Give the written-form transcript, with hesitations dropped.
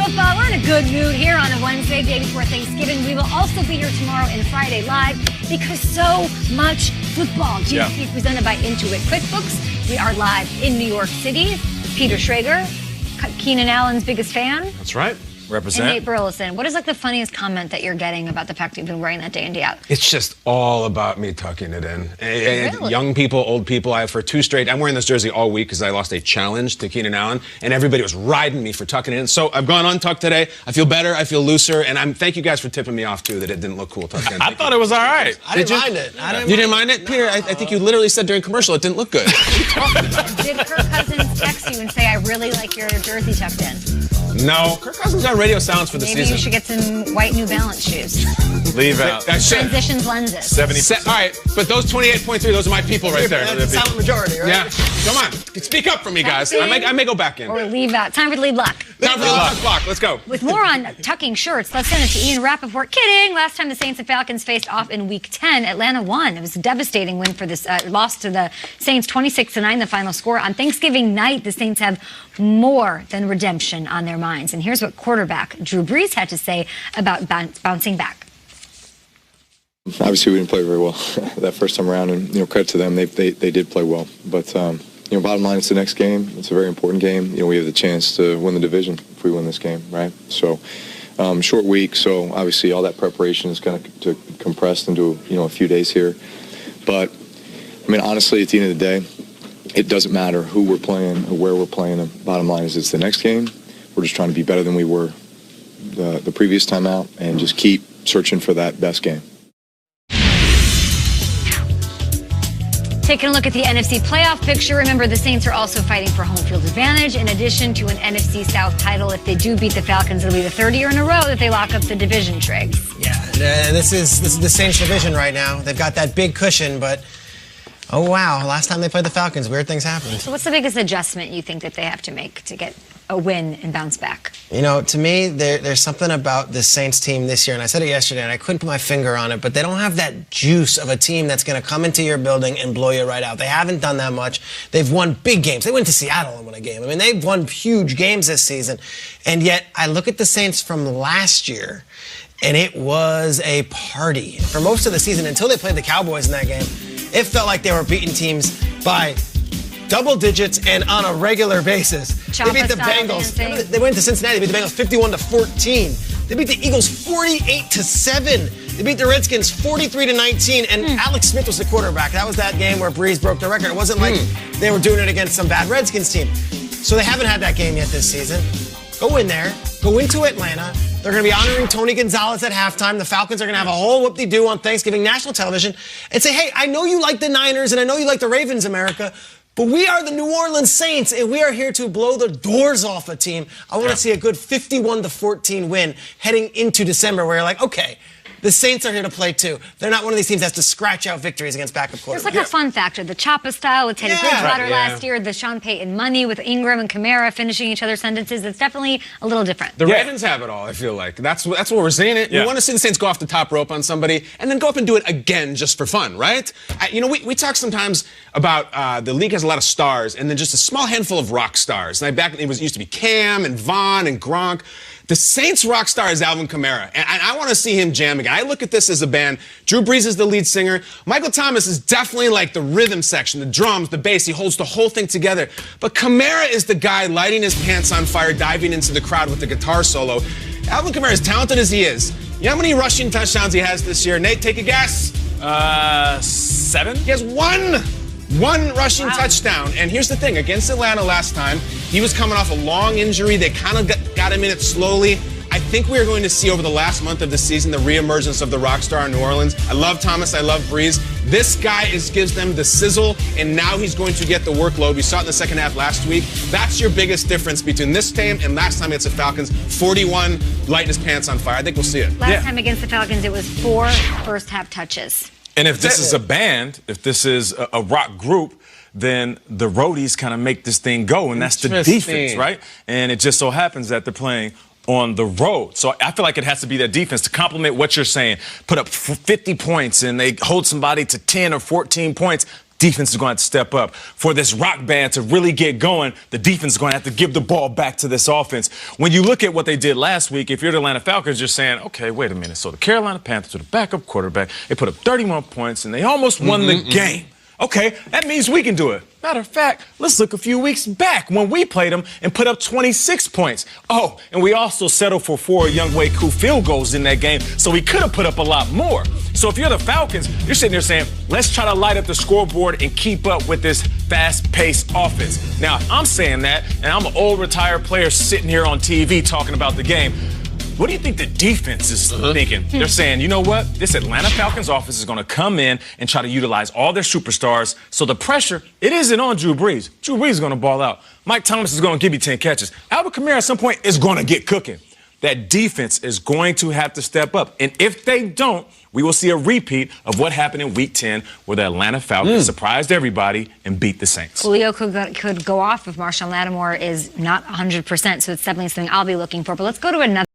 football. We're in a good mood here on a Wednesday, day before Thanksgiving. We will also be here tomorrow and Friday live because so much football. GDP presented by Intuit QuickBooks. We are live in New York City. Peter Schrager, Keenan Allen's biggest fan. That's right. Represent. And Nate Burleson. What is like the funniest comment that you're getting about the fact that you've been wearing that day in, day out? It's just all about me tucking it in. Really? Young people, old people. I'm wearing this jersey all week because I lost a challenge to Keenan Allen, and everybody was riding me for tucking it in. So I've gone untucked today. I feel better. I feel looser, and thank you guys for tipping me off too that it didn't look cool tucked in. I thought it was all right. I didn't mind it. You didn't mind it, Peter? I think you literally said during commercial it didn't look good. Did Kirk Cousins text you and say, I really like your jersey tucked in? No. Kirk Cousins got radio silence for the Maybe season. you should get some white New Balance shoes. Leave out. Transitions lenses. 70%. All right, but those 28.3, those are my people right there. That's the silent majority, right? Yeah. Come on. Speak up for me, guys. I may go back in. Or leave out. Time for the lead block. Time for the last block. Let's go. With more on tucking shirts, let's send it to Ian Rappaport. Kidding. Last time the Saints and Falcons faced off in Week 10, Atlanta won. It was a devastating win for this loss to the Saints, 26-9, the final score. On Thanksgiving night, the Saints have more than redemption on their minds. And here's what quarterback Drew Brees had to say about bouncing back. Obviously, we didn't play very well that first time around, and credit to them, they did play well. But bottom line, it's the next game. It's a very important game. We have the chance to win the division if we win this game, right? So, short week. So obviously, all that preparation is kind of compressed into a few days here. But honestly, at the end of the day, it doesn't matter who we're playing or where we're playing. The bottom line is it's the next game. We're just trying to be better than we were the previous time out and just keep searching for that best game. Taking a look at the NFC playoff picture, remember the Saints are also fighting for home field advantage in addition to an NFC South title. If they do beat the Falcons, it'll be the third year in a row that they lock up the division, Triggs. Yeah, this is the Saints division right now. They've got that big cushion, but oh wow, last time they played the Falcons, weird things happened. So what's the biggest adjustment you think that they have to make to get a win and bounce back? To me, there's something about the Saints team this year, and I said it yesterday, and I couldn't put my finger on it, but they don't have that juice of a team that's going to come into your building and blow you right out. They haven't done that much. They've won big games. They went to Seattle and won a game. They've won huge games this season, and yet I look at the Saints from last year, and it was a party. For most of the season, until they played the Cowboys in that game, it felt like they were beating teams by double digits and on a regular basis. They beat the Bengals. They went to Cincinnati. They beat the Bengals 51-14. They beat the Eagles 48-7. They beat the Redskins 43-19. And Alex Smith was the quarterback. That was that game where Brees broke the record. It wasn't like they were doing it against some bad Redskins team. So they haven't had that game yet this season. Go in there. Go into Atlanta. They're going to be honoring Tony Gonzalez at halftime. The Falcons are going to have a whole whoop-de-doo on Thanksgiving national television and say, hey, I know you like the Niners and I know you like the Ravens, America, but we are the New Orleans Saints, and we are here to blow the doors off a team. I want to see a good 51-14 win heading into December where you're like, okay, the Saints are here to play too. They're not one of these teams that has to scratch out victories against backup quarterbacks. There's like a fun factor. The Choppa style with Teddy Bridgewater last year, the Sean Payton money with Ingram and Kamara finishing each other's sentences. It's definitely a little different. The Ravens have it all, I feel like. That's what we're seeing it. We want to see the Saints go off the top rope on somebody and then go up and do it again just for fun, right? We talk sometimes about the league has a lot of stars and then just a small handful of rock stars. And it used to be Cam and Vaughn and Gronk. The Saints' rock star is Alvin Kamara, and I want to see him jam again. I look at this as a band. Drew Brees is the lead singer. Michael Thomas is definitely like the rhythm section, the drums, the bass. He holds the whole thing together. But Kamara is the guy lighting his pants on fire, diving into the crowd with the guitar solo. Alvin Kamara, as talented as he is, you know how many rushing touchdowns he has this year? Nate, take a guess. 7? He has one rushing touchdown. And here's the thing. Against Atlanta last time, he was coming off a long injury. They kind of got him in it slowly. I think we are going to see over the last month of the season the reemergence of the rock star in New Orleans. I love Thomas. I love Brees. This guy gives them the sizzle, and now he's going to get the workload. We saw it in the second half last week. That's your biggest difference between this team and last time against the Falcons. 41, lighting his pants on fire. I think we'll see it. Last time against the Falcons, it was 4 first-half touches. And if this is a band, if this is a rock group, then the roadies kind of make this thing go, and that's the defense, right? And it just so happens that they're playing on the road. So I feel like it has to be their defense to complement what you're saying. Put up 50 points, and they hold somebody to 10 or 14 points. defense is going to have to step up. For this rock band to really get going, the defense is going to have to give the ball back to this offense. When you look at what they did last week, if you're the Atlanta Falcons, you're saying, okay, wait a minute. So the Carolina Panthers with a backup quarterback, they put up 31 points, and they almost won the game. Okay, that means we can do it. Matter of fact, let's look a few weeks back when we played them and put up 26 points. Oh, and we also settled for 4 Younghoe Koo field goals in that game, so we could have put up a lot more. So if you're the Falcons, you're sitting there saying, let's try to light up the scoreboard and keep up with this fast-paced offense. Now, if I'm saying that, and I'm an old retired player sitting here on TV talking about the game, what do you think the defense is thinking? They're saying, you know what? This Atlanta Falcons offense is going to come in and try to utilize all their superstars. So the pressure, it isn't on Drew Brees. Drew Brees is going to ball out. Mike Thomas is going to give you 10 catches. Albert Kamara at some point is going to get cooking. That defense is going to have to step up. And if they don't, we will see a repeat of what happened in Week 10 where the Atlanta Falcons surprised everybody and beat the Saints. Julio could go off if Marshawn Lattimore is not 100%, so it's definitely something I'll be looking for. But let's go to another.